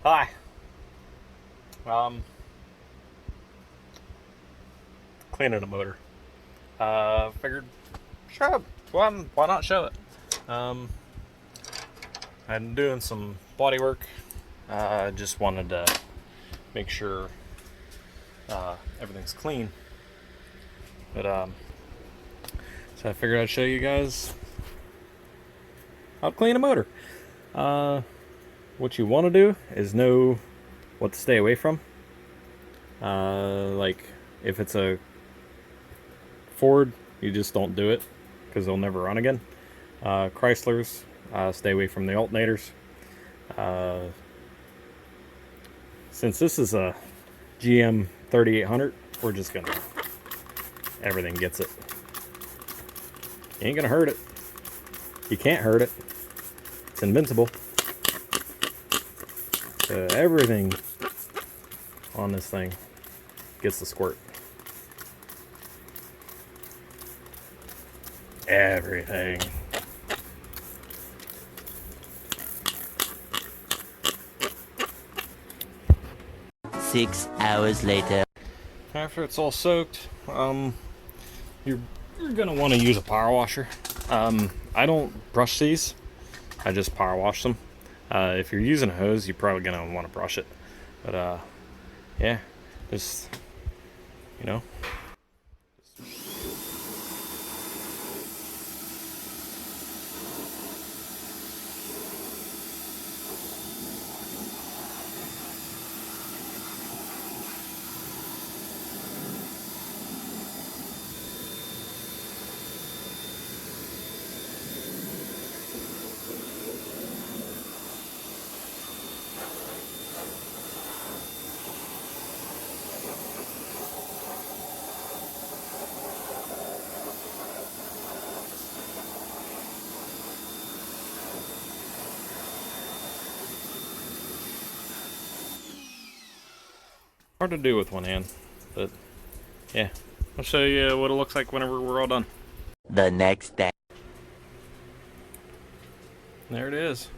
Hi. Um, Cleaning a motor. Figured, sure, why not show it? I'm doing some body work. Just wanted to make sure everything's clean. But so I figured I'd show you guys how to clean a motor. What you want to do is know what to stay away from. Like if it's a Ford, you just don't do it because they'll never run again. Chryslers, stay away from the alternators. Uh, since this is a GM 3800, we're just gonna, everything gets it. You ain't gonna hurt it. You can't hurt it. It's invincible. So everything on this thing gets the squirt. Everything. Six hours later. After it's all soaked, you're gonna want to use a power washer. I don't brush these. I just power wash them. If you're using a hose, you're probably gonna want to brush it. But yeah, just you know. Hard to do with one hand, but yeah. I'll show you what it looks like whenever we're all done. The next day. There it is.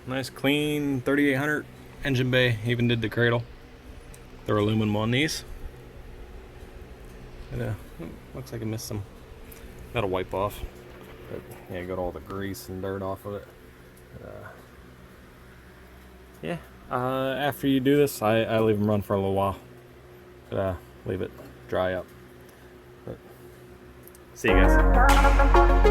Nice clean 3800 engine bay. Even did the cradle. They're aluminum on these. But, looks like I missed some. Gotta wipe off. But yeah, got all the grease and dirt off of it. Yeah. After you do this, I leave them run for a little while. But, leave it dry up. But, see you guys.